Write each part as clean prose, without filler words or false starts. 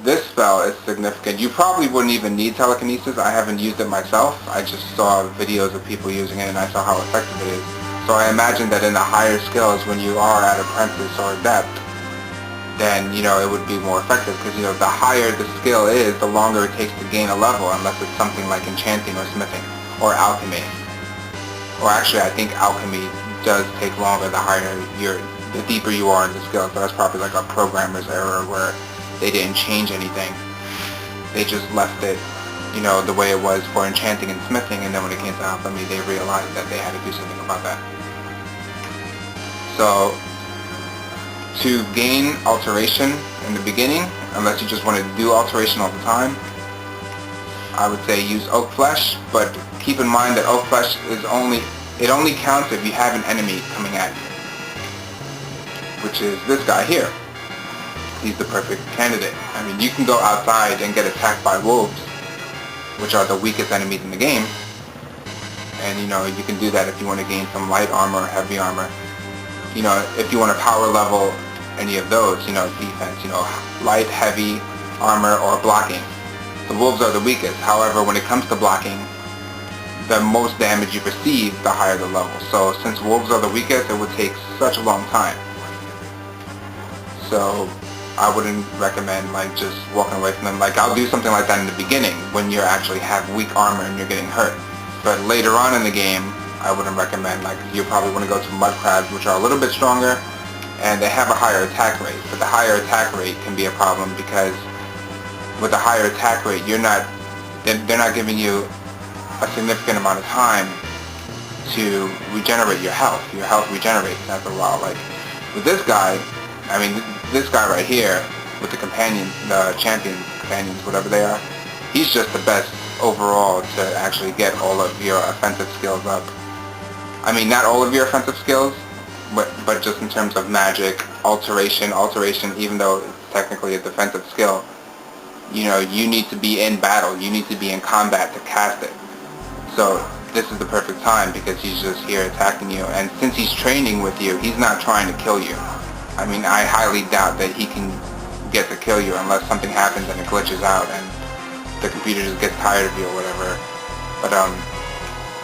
this spell is significant. You probably wouldn't even need telekinesis. I haven't used it myself. I just saw videos of people using it and I saw how effective it is. So I imagine that in the higher skills, when you are at Apprentice or Adept, then, it would be more effective because, the higher the skill is, the longer it takes to gain a level, unless it's something like enchanting or smithing or alchemy. Or actually, I think alchemy does take longer the deeper you are in the skill. So that's probably like a programmer's error where they didn't change anything. They just left it, the way it was for enchanting and smithing, and then when it came to alchemy, they realized that they had to do something about that. So, to gain alteration in the beginning, unless you just want to do alteration all the time, I would say use oak flesh, but keep in mind that oak flesh it only counts if you have an enemy coming at you, which is this guy here. He's the perfect candidate. I mean, you can go outside and get attacked by wolves, which are the weakest enemies in the game, and you can do that if you want to gain some light armor or heavy armor. If you want to power level any of those, defense, light, heavy armor, or blocking. The wolves are the weakest. However, when it comes to blocking, the most damage you receive, the higher the level. So since wolves are the weakest, it would take such a long time. So I wouldn't recommend just walking away from them. I'll do something like that in the beginning when you actually have weak armor and you're getting hurt. But later on in the game, I wouldn't recommend. You probably want to go to mud crabs, which are a little bit stronger, and they have a higher attack rate. But the higher attack rate can be a problem because with a higher attack rate, they're not giving you a significant amount of time to regenerate your health. Your health regenerates after a while. With this guy, this guy right here with the companions, the champions, companions, whatever they are, he's just the best overall to actually get all of your offensive skills up. Not all of your offensive skills, but just in terms of magic, alteration, even though it's technically a defensive skill, you need to be in battle, you need to be in combat to cast it. So this is the perfect time because he's just here attacking you, and since he's training with you, he's not trying to kill you. I highly doubt that he can get to kill you unless something happens and it glitches out and the computer just gets tired of you or whatever. But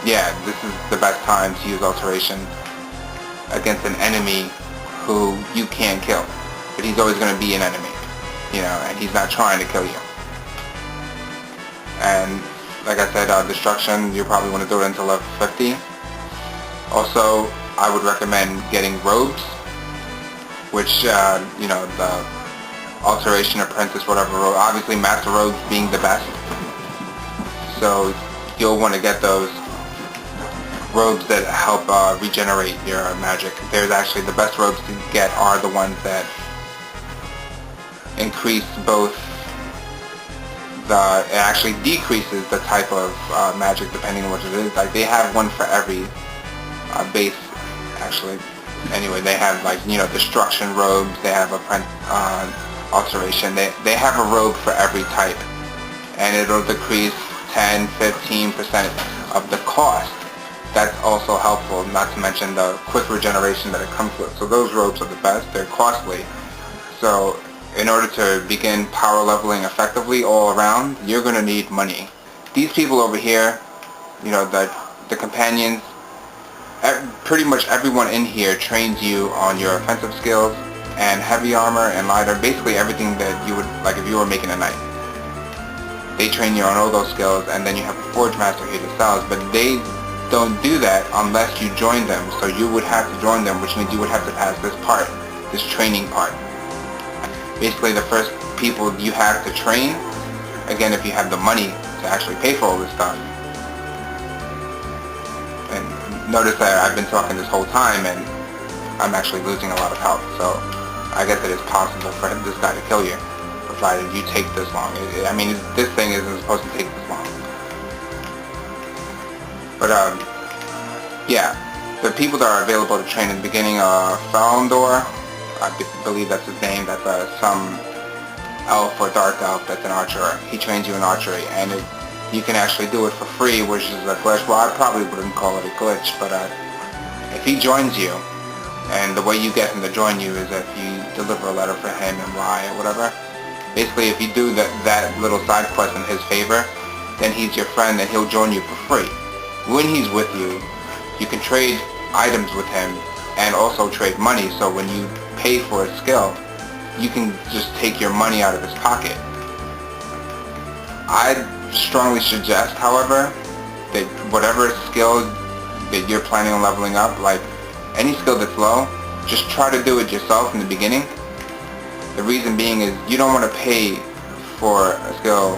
yeah, this is the best time to use alteration against an enemy who you can't kill. But he's always going to be an enemy, and he's not trying to kill you. And like I said, destruction, you probably want to do it until level 50. Also, I would recommend getting robes, which, the alteration, apprentice, whatever robe, obviously master robes being the best. So you'll want to get those robes that help regenerate your magic. There's actually the best robes to get are the ones that increase both it actually decreases the type of magic depending on what it is. They have one for every base, actually. Anyway, they have destruction robes, they have alteration, they have a robe for every type, and it'll decrease 10-15% of the cost. That's also helpful, not to mention the quick regeneration that it comes with. So those robes are the best, they're costly. So in order to begin power leveling effectively all around, you're going to need money. These people over here, the companions, pretty much everyone in here trains you on your offensive skills and heavy armor and lighter, basically everything that you would, if you were making a knight. They train you on all those skills, and then you have a forge master here that sells, but they don't do that unless you join them. So you would have to join them, which means you would have to pass this part, this training part. Basically the first people you have to train, again if you have the money to actually pay for all this stuff. And notice that I've been talking this whole time and I'm actually losing a lot of health, so I guess it is possible for this guy to kill you, provided you take this long. This thing isn't supposed to take this long. But yeah, the people that are available to train in the beginning are Falendor, I believe that's his name, that's some elf or dark elf that's an archer. He trains you in archery, and you can actually do it for free, which is a glitch. Well, I probably wouldn't call it a glitch, but if he joins you, and the way you get him to join you is if you deliver a letter for him and lie or whatever, Basically, if you do that little side quest in his favor, then he's your friend and he'll join you for free. When he's with you, you can trade items with him and also trade money, so when you pay for a skill, you can just take your money out of his pocket. I strongly suggest, however, that whatever skill that you're planning on leveling up, like any skill that's low, just try to do it yourself in the beginning. The reason being is you don't want to pay for a skill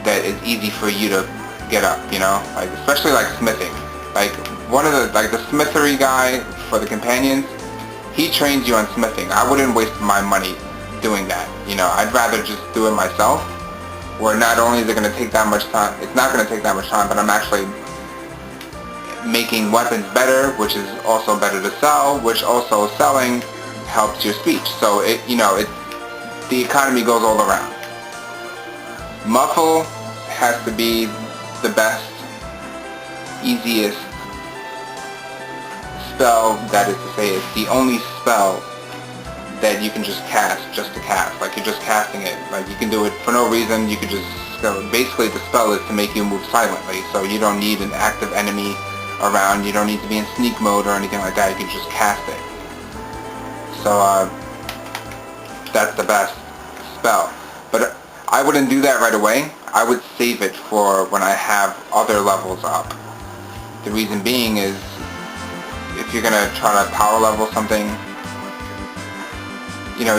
that is easy for you to get up, you know, like especially like smithing. Like one of the smithery guy for the companions, he trains you on smithing. I wouldn't waste my money doing that, you know. I'd rather just do it myself, where not only is it going to take that much time, it's not going to take that much time, but I'm actually making weapons better, which is also better to sell, which also selling helps your speech. So it, you know, the economy goes all around. Muffle has to be the best, easiest spell, that is to say, it's the only spell that you can just cast, just to cast. Like you're just casting it. Like you can do it for no reason, you could just spell it. Basically the spell is to make you move silently, so you don't need an active enemy around, you don't need to be in sneak mode or anything like that, you can just cast it. So that's the best spell. But I wouldn't do that right away. I would save it for when I have other levels up. The reason being is, if you're going to try to power level something, you know,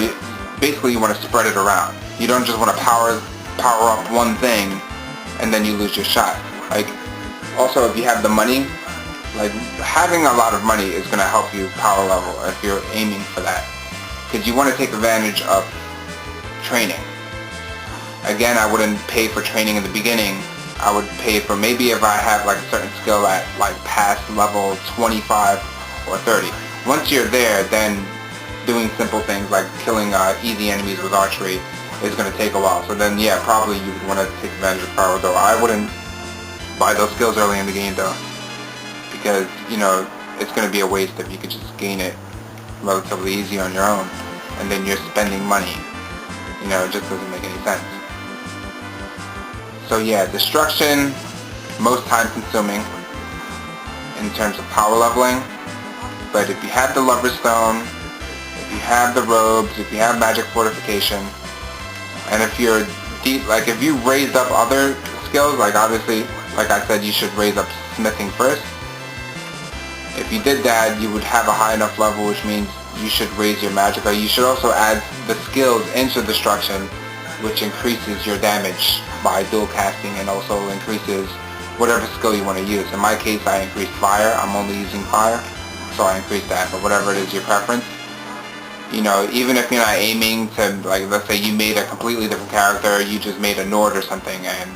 basically you want to spread it around. You don't just want to power up one thing and then you lose your shot. Like, also if you have the money, like having a lot of money is going to help you power level if you're aiming for that. Because you want to take advantage of training. Again, I wouldn't pay for training in the beginning. I would pay for maybe if I have like a certain skill at like past level 25 or 30. Once you're there, then doing simple things like killing easy enemies with archery is going to take a while. So then yeah, probably you would want to take advantage of power, though I wouldn't buy those skills early in the game though. Because, you know, it's going to be a waste if you could just gain it relatively easy on your own and then you're spending money. You know, it just doesn't make any sense. So yeah, destruction, most time consuming in terms of power leveling, but if you have the Lover's Stone, if you have the robes, if you have magic fortification, and if you're deep, like if you raised up other skills, like obviously, like I said, you should raise up smithing first. If you did that, you would have a high enough level, which means you should raise your magic. You should also add the skills into destruction, which increases your damage by dual casting and also increases whatever skill you want to use. In my case, I increased fire. I'm only using fire, so I increased that. But whatever it is your preference, you know, even if you're not aiming to, like, let's say you made a completely different character, you just made a Nord or something, and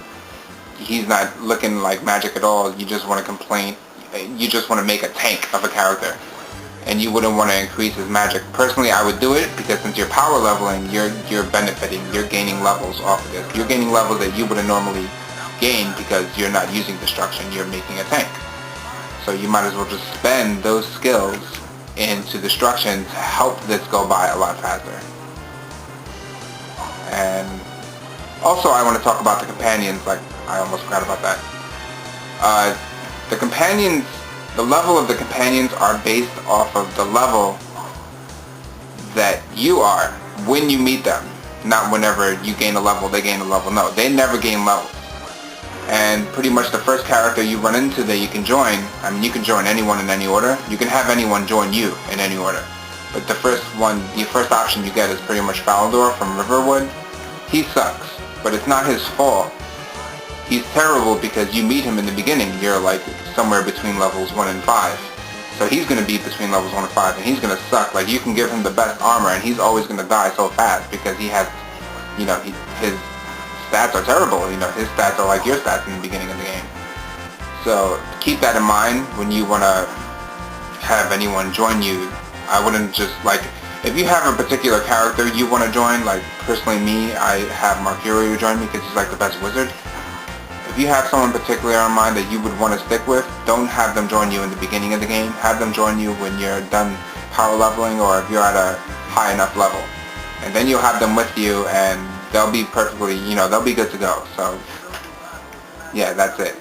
he's not looking like magic at all. You just want to you just want to make a tank of a character, and you wouldn't want to increase his magic. Personally, I would do it because since you're power leveling, you're benefiting, you're gaining levels off of this. You're gaining levels that you wouldn't normally gain because you're not using destruction, you're making a tank. So you might as well just spend those skills into destruction to help this go by a lot faster. And also I want to talk about the companions, like I almost forgot about that. The companions, the level of the companions are based off of the level that you are when you meet them. Not whenever you gain a level, they gain a level. No, they never gain levels. And pretty much the first character you run into that you can join, I mean you can join anyone in any order. You can have anyone join you in any order. But the first option you get is pretty much Falador from Riverwood. He sucks, but it's not his fault. He's terrible because you meet him in the beginning. You're like somewhere between levels 1 and 5. So he's going to be between levels 1 and 5, and he's going to suck. Like, you can give him the best armor, and he's always going to die so fast because he has, you know, his stats are terrible. You know, his stats are like your stats in the beginning of the game. So keep that in mind when you want to have anyone join you. I wouldn't just, like, if you have a particular character you want to join, like personally me, I have Mercurio join me because he's like the best wizard. If you have someone particular in mind that you would want to stick with, don't have them join you in the beginning of the game. Have them join you when you're done power leveling or if you're at a high enough level. And then you'll have them with you and they'll be perfectly, they'll be good to go. So yeah, that's it.